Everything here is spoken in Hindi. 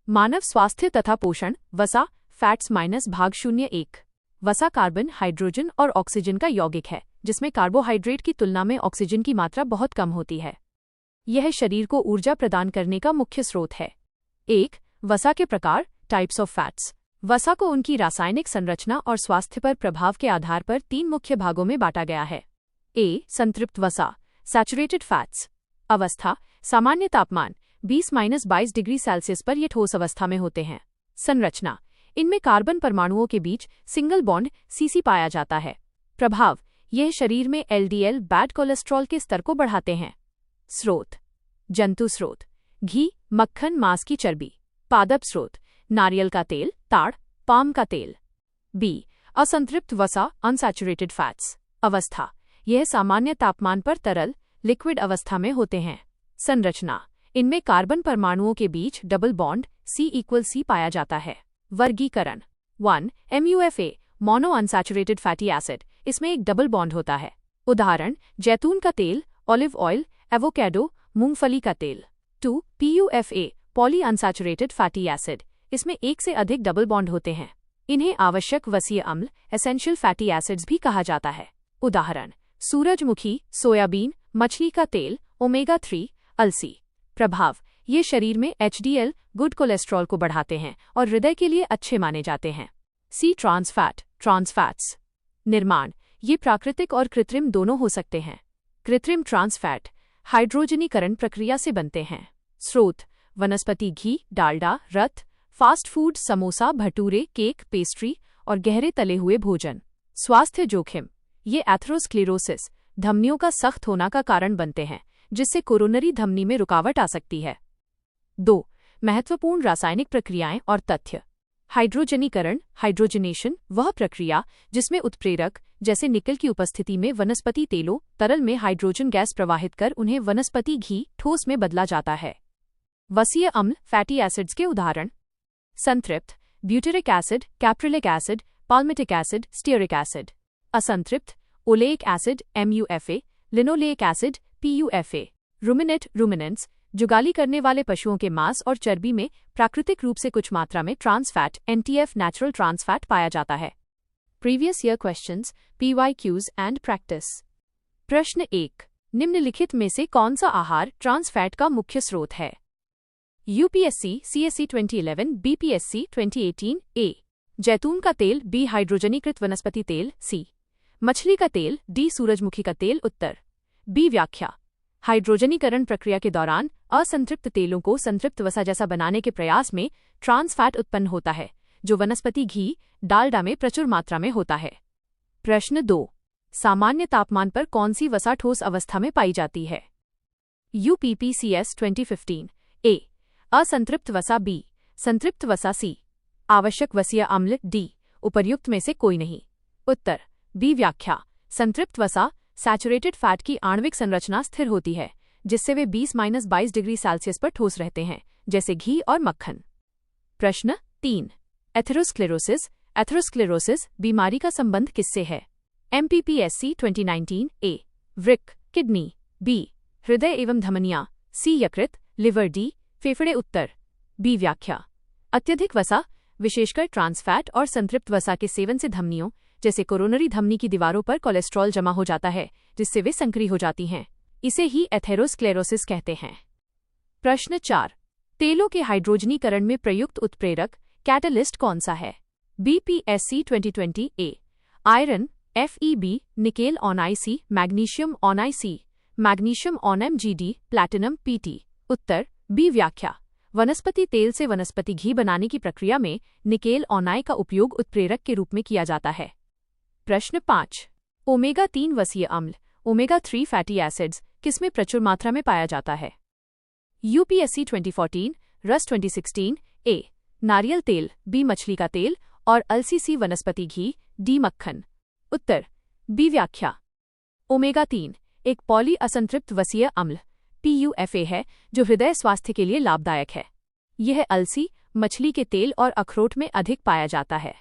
मानव स्वास्थ्य तथा पोषण वसा फैट्स माइनस भाग 01। वसा कार्बन, हाइड्रोजन और ऑक्सीजन का यौगिक है जिसमें कार्बोहाइड्रेट की तुलना में ऑक्सीजन की मात्रा बहुत कम होती है। यह शरीर को ऊर्जा प्रदान करने का मुख्य स्रोत है। 1. वसा के प्रकार, टाइप्स ऑफ फैट्स। वसा को उनकी रासायनिक संरचना और स्वास्थ्य पर प्रभाव के आधार पर 3 मुख्य भागों में बांटा गया है। ए. संतृप्त वसा, सैचुरेटेड फैट्स। अवस्था, सामान्य तापमान 20-22 डिग्री सेल्सियस पर ये ठोस अवस्था में होते हैं। संरचना, इनमें कार्बन परमाणुओं के बीच सिंगल बॉन्ड सीसी पाया जाता है। प्रभाव, यह शरीर में एलडीएल बैड कोलेस्ट्रॉल के स्तर को बढ़ाते हैं। स्रोत, जंतु स्रोत, घी, मक्खन, मांस की चर्बी। पादप स्रोत, नारियल का तेल, ताड़, पाम का तेल। बी. असंतृप्त वसा, अनसैचुरेटेड फैट्स। अवस्था, यह सामान्य तापमान पर तरल लिक्विड अवस्था में होते हैं। संरचना, इनमें कार्बन परमाणुओं के बीच डबल बॉन्ड C=C पाया जाता है। वर्गीकरण 1. MUFA, mono unsaturated fatty acid, इसमें एक डबल बॉन्ड होता है। उदाहरण, जैतून का तेल, ऑलिव ऑयल, एवोकैडो, मूंगफली का तेल। 2. PUFA, poly unsaturated fatty acid, इसमें एक से अधिक डबल बॉन्ड होते हैं। इन्हें आवश्यक वसीय अम्ल, एसेंशियल फैटी एसिड्स भी कहा जाता है। उदाहरण, सूरजमुखी, सोयाबीन, मछली का तेल, ओमेगा 3, अलसी। प्रभाव, ये शरीर में HDL गुड कोलेस्ट्रॉल को बढ़ाते हैं और हृदय के लिए अच्छे माने जाते हैं। सी. ट्रांसफैट, ट्रांसफैट्स। निर्माण, ये प्राकृतिक और कृत्रिम दोनों हो सकते हैं। कृत्रिम ट्रांसफैट हाइड्रोजनीकरण प्रक्रिया से बनते हैं। स्रोत, वनस्पति घी, डालडा, रत, fast food, samosa, bhature, cake, pastry और गहरे तले हुए भोजन। स्वास्थ्य जोखिम, ये एथेरोस्क्लेरोसिस, धमनियों का सख्त होना का कारण बनते हैं जिससे कोरोनरी धमनी में रुकावट आ सकती है। 2. महत्वपूर्ण रासायनिक प्रक्रियाएं और तथ्य। हाइड्रोजनीकरण, हाइड्रोजनेशन, वह प्रक्रिया जिसमें उत्प्रेरक जैसे निकल की उपस्थिति में वनस्पति तेलों तरल में हाइड्रोजन गैस प्रवाहित कर उन्हें वनस्पति घी ठोस में बदला जाता है। वसीय अम्ल, फैटी एसिड्स के उदाहरण, संतृप्त, butyric acid, caprylic acid, palmitic acid, stearic acid. असंतृप्त, oleic acid, MUFA, linoleic acid, PUFA। Ruminate, ruminants, जुगाली करने वाले पशुओं के मांस और चर्बी में प्राकृतिक रूप से कुछ मात्रा में ट्रांसफैट NTF नेचुरल ट्रांसफैट पाया जाता है। Previous year questions, PYQs and practice. प्रश्न 1. निम्नलिखित में से कौन सा आहार ट्रांसफैट का मुख्य स्रोत है? UPSC CSE 2011, BPSC 2018। A. जैतून का तेल, B. हाइड्रोजनीकृत वनस्पति तेल, C. मछली का तेल, D. सूरजमुखी का तेल। उत्तर, B. व्याख्या, हाइड्रोजनीकरण प्रक्रिया के दौरान असंतृप्त तेलों को संतृप्त वसा जैसा बनाने के प्रयास में ट्रांसफैट उत्पन्न होता है जो वनस्पति घी, डालडा में प्रचुर मात्रा में होता है। प्रश्न 2. सामान्य तापमान पर कौन सी वसा ठोस अवस्था में पाई जाती है? UPPCS 2015। A. असंतृप्त वसा, B. संतृप्त वसा, C. आवश्यक वसीय अम्ल, D. उपर्युक्त में से कोई नहीं। उत्तर, B. व्याख्या, संतृप्त वसा सैचुरेटेड फैट की आणविक संरचना स्थिर होती है जिससे वे 20-22 डिग्री सेल्सियस पर ठोस रहते हैं, जैसे घी और मक्खन। प्रश्न 3. एथेरोस्क्लेरोसिस, एथेरोस्क्लेरोसिस बीमारी का संबंध किससे है? MPPSC 2019। A. वृक्क, किडनी, B. हृदय एवं धमनियां, C. यकृत, लिवर, D. फेफड़े। उत्तर, B. व्याख्या, अत्यधिक वसा विशेषकर ट्रांसफैट और संतृप्त वसा के सेवन से धमनियों जैसे कोरोनरी धमनी की दीवारों पर कोलेस्ट्रॉल जमा हो जाता है जिससे वे संकरी हो जाती हैं। इसे ही एथेरोस्क्लेरोसिस कहते हैं। प्रश्न 4. तेलों के हाइड्रोजनीकरण में प्रयुक्त उत्प्रेरक कैटलिस्ट कौन सा है? BPSC 2020। A. Iron, FeB, nickel on IC, magnesium on IC, magnesium on MgD, platinum PT। Uttar, B. व्याख्या, वनस्पति तेल से वनस्पति घी बनाने की प्रक्रिया में निकेल ऑन I का उपयोग उत्प्रेरक के रूप में किया जाता है। प्रश्न 5. ओमेगा 3 वसीय अम्ल, ओमेगा 3 फैटी एसिड्स किसमें प्रचुर मात्रा में पाया जाता है? UPSC 2014, रस 2016। A. नारियल तेल, B. मछली का तेल और अलसी, C. वनस्पति घी, D. मक्खन। उत्तर, B. व्याख्या, ओमेगा 3 एक पॉली असंतृप्त वसीय अम्ल PUFA है जो हृदय स्वास्थ्य के लिए लाभदायक है। यह अलसी, मछली के तेल और अखरोट में अधिक पाया जाता है।